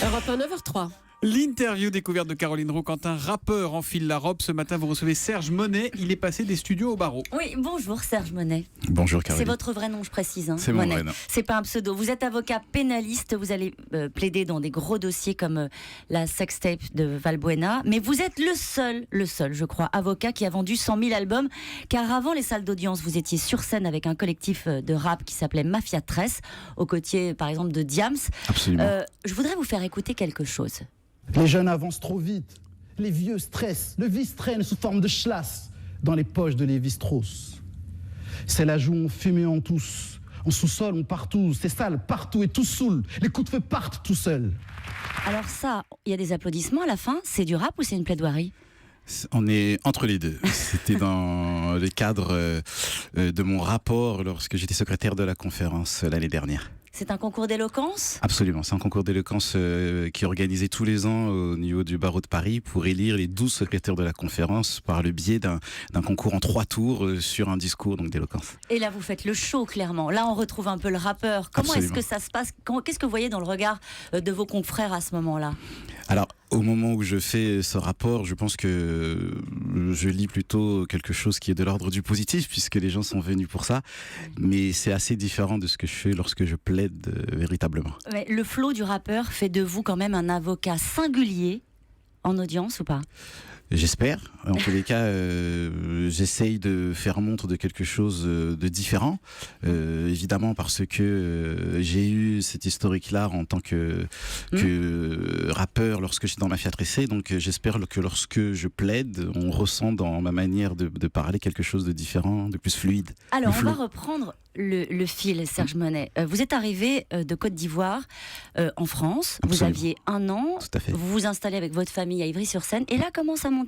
Europe 1, 9h03. L'interview découverte de Caroline Roux. Quand un rappeur enfile la robe, ce matin vous recevez Serge Monet. Il est passé des studios au barreau. Oui, bonjour Serge Monet. Bonjour Caroline. C'est votre vrai nom, je précise. Hein, c'est mon vrai nom. C'est pas un pseudo. Vous êtes avocat pénaliste. Vous allez plaider dans des gros dossiers comme la sextape de Valbuena. Mais vous êtes le seul, je crois, avocat qui a vendu 100 000 albums. Car avant les salles d'audience, vous étiez sur scène avec un collectif de rap qui s'appelait Mafia 13, aux côtés par exemple de Diams. Absolument. Je voudrais vous faire écouter quelque chose. Les jeunes avancent trop vite, les vieux stressent, le vice traîne sous forme de schlass dans les poches de Lévi-Strauss. C'est la joue, on fume et on tousse. En sous-sol, on part tous, c'est sale partout et tout saoule. Les coups de feu partent tout seuls. Alors ça, il y a des applaudissements à la fin. C'est du rap ou c'est une plaidoirie ? On est entre les deux. C'était dans le cadre de mon rapport lorsque j'étais secrétaire de la conférence l'année dernière. C'est un concours d'éloquence ? Absolument, c'est un concours d'éloquence qui est organisé tous les ans au niveau du barreau de Paris pour élire les 12 secrétaires de la conférence par le biais d'un concours en 3 tours sur un discours donc d'éloquence. Et là, vous faites le show, clairement. Là, on retrouve un peu le rappeur. Comment est-ce que ça se passe ? Qu'est-ce que vous voyez dans le regard de vos confrères à ce moment-là ? Alors, au moment où je fais ce rapport, je pense que je lis plutôt quelque chose qui est de l'ordre du positif, puisque les gens sont venus pour ça. Mais c'est assez différent de ce que je fais lorsque je plaide véritablement. Mais le flow du rappeur fait de vous quand même un avocat singulier en audience ou pas ? J'espère. En tous les cas, j'essaye de faire montre de quelque chose de différent. Évidemment parce que j'ai eu cette historique-là en tant que rappeur lorsque j'étais dans Mafia 13. Donc j'espère que lorsque je plaide, on ressent dans ma manière de parler quelque chose de différent, de plus fluide. Alors on va reprendre le fil, Serge Monet. Vous êtes arrivé de Côte d'Ivoire en France. Absolument. Vous aviez 1 an. Tout à fait. Vous vous installez avec votre famille à Ivry-sur-Seine. Et là commence à monter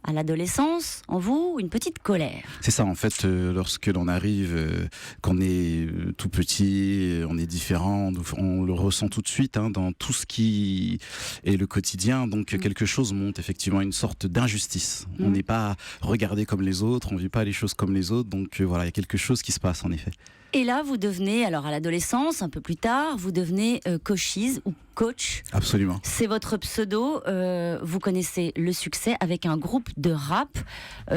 à l'adolescence, en vous, une petite colère. C'est ça, en fait, lorsque l'on arrive, qu'on est tout petit, on est différent, on le ressent tout de suite dans tout ce qui est le quotidien. Donc quelque chose monte, effectivement, une sorte d'injustice. On n'est pas regardé comme les autres, on vit pas les choses comme les autres. Donc voilà, il y a quelque chose qui se passe, en effet. Et là, vous devenez, alors à l'adolescence, un peu plus tard, vous devenez coachies ou coach. Absolument. C'est votre pseudo. Vous connaissez le succès avec un groupe de rap.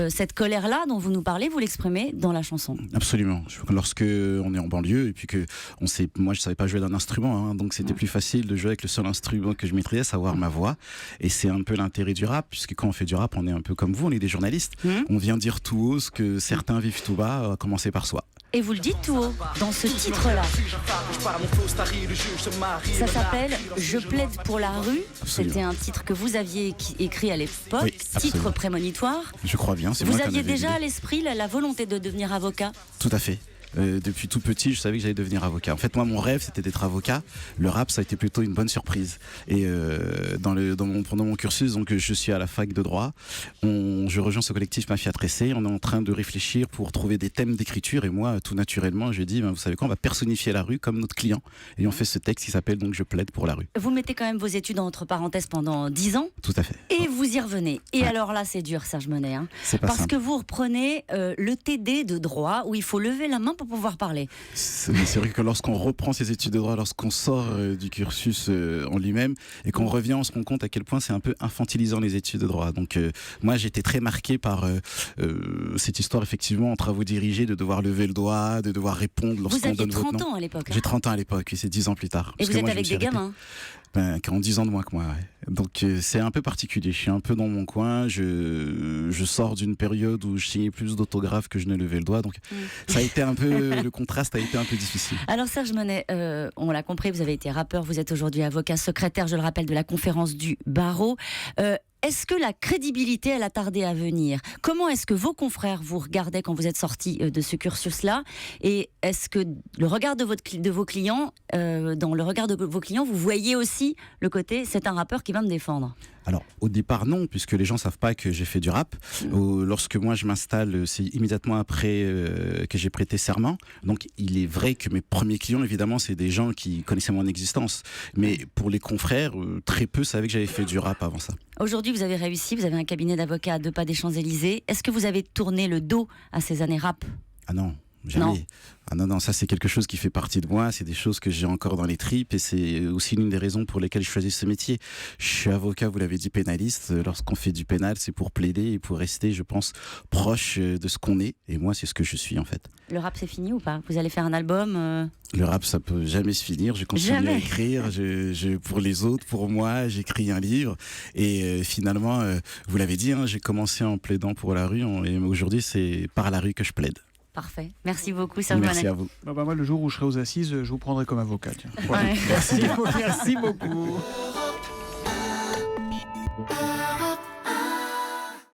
Cette colère-là dont vous nous parlez, vous l'exprimez dans la chanson. Absolument. Lorsque on est en banlieue et puis que moi je savais pas jouer d'un instrument, donc c'était plus facile de jouer avec le seul instrument que je maîtrisais, savoir ma voix. Et c'est un peu l'intérêt du rap, puisque quand on fait du rap, on est un peu comme vous, on est des journalistes. On vient dire tout haut ce que certains vivent tout bas, à commencer par soi. Et vous le dites tout haut dans ce titre-là. Ça s'appelle « Je plaide pour la rue ». C'était un titre que vous aviez écrit à l'époque, Oui, titre prémonitoire. Je crois bien. C'est Vous moi qui en aviez avais déjà l'idée. à l'esprit la volonté de devenir avocat ? Tout à fait. Depuis tout petit, je savais que j'allais devenir avocat. En fait, moi, mon rêve, c'était d'être avocat. Le rap, ça a été plutôt une bonne surprise. Et pendant mon cursus, donc je suis à la fac de droit. Je rejoins ce collectif Mafia 13. On est en train de réfléchir pour trouver des thèmes d'écriture. Et moi, tout naturellement, j'ai dit, vous savez quoi, on va personnifier la rue comme notre client. Et on fait ce texte qui s'appelle donc Je plaide pour la rue. Vous mettez quand même vos études entre parenthèses pendant 10 ans. Tout à fait. Et vous y revenez. Et Ouais. alors là, c'est dur, Serge Monet. C'est pas Parce simple. que vous reprenez le TD de droit où il faut lever la main pour pouvoir parler. C'est vrai que lorsqu'on reprend ses études de droit, lorsqu'on sort du cursus en lui-même et qu'on revient, on se rend compte à quel point c'est un peu infantilisant les études de droit. Donc moi j'étais très marqué par cette histoire effectivement en travaux dirigés, de devoir lever le doigt, de devoir répondre Vous lorsqu'on aviez donne votre 30 nom. ans à l'époque. J'ai 30 ans à l'époque et c'est 10 ans plus tard. Et Parce vous que êtes moi, je me avec suis des arrêté. gamins. Qui ont 10 ans de moins que moi. Ouais. Donc c'est un peu particulier. Je suis un peu dans mon coin. Je sors d'une période où je signais plus d'autographes que je ne levais le doigt. Donc ça a été un peu le contraste a été un peu difficile. Alors Serge Monet, on l'a compris, vous avez été rappeur, vous êtes aujourd'hui avocat secrétaire, je le rappelle, de la conférence du barreau. Est-ce que la crédibilité, elle a tardé à venir ? Comment est-ce que vos confrères vous regardaient quand vous êtes sorti de ce cursus-là ? Et est-ce que le regard de vos clients, dans le regard de vos clients, vous voyez aussi le côté « c'est un rappeur qui va me défendre » ? Alors, au départ, non, puisque les gens savent pas que j'ai fait du rap. Lorsque moi je m'installe, c'est immédiatement après que j'ai prêté serment. Donc, il est vrai que mes premiers clients, évidemment, c'est des gens qui connaissaient mon existence. Mais pour les confrères, très peu savaient que j'avais fait du rap avant ça. Aujourd'hui, vous avez réussi, vous avez un cabinet d'avocats à 2 pas des Champs-Élysées. Est-ce que vous avez tourné le dos à ces années rap ? Ah non. jamais. Non. Ah non, ça c'est quelque chose qui fait partie de moi, c'est des choses que j'ai encore dans les tripes et c'est aussi l'une des raisons pour lesquelles je choisis ce métier. Je suis avocat, vous l'avez dit, pénaliste. Lorsqu'on fait du pénal, c'est pour plaider et pour rester, je pense, proche de ce qu'on est. Et moi, c'est ce que je suis en fait. Le rap, c'est fini ou pas? Vous allez faire un album Le rap, ça peut jamais se finir. Je continue Jamais. à écrire. Pour les autres, pour moi, j'écris un livre. Et finalement, vous l'avez dit, hein, j'ai commencé en plaidant pour la rue. Et aujourd'hui, c'est par la rue que je plaide. Parfait. Merci beaucoup, Serge Merci Monet. à vous. Moi, le jour où je serai aux assises, je vous prendrai comme avocat. Tiens. Voilà. Ouais. Merci beaucoup.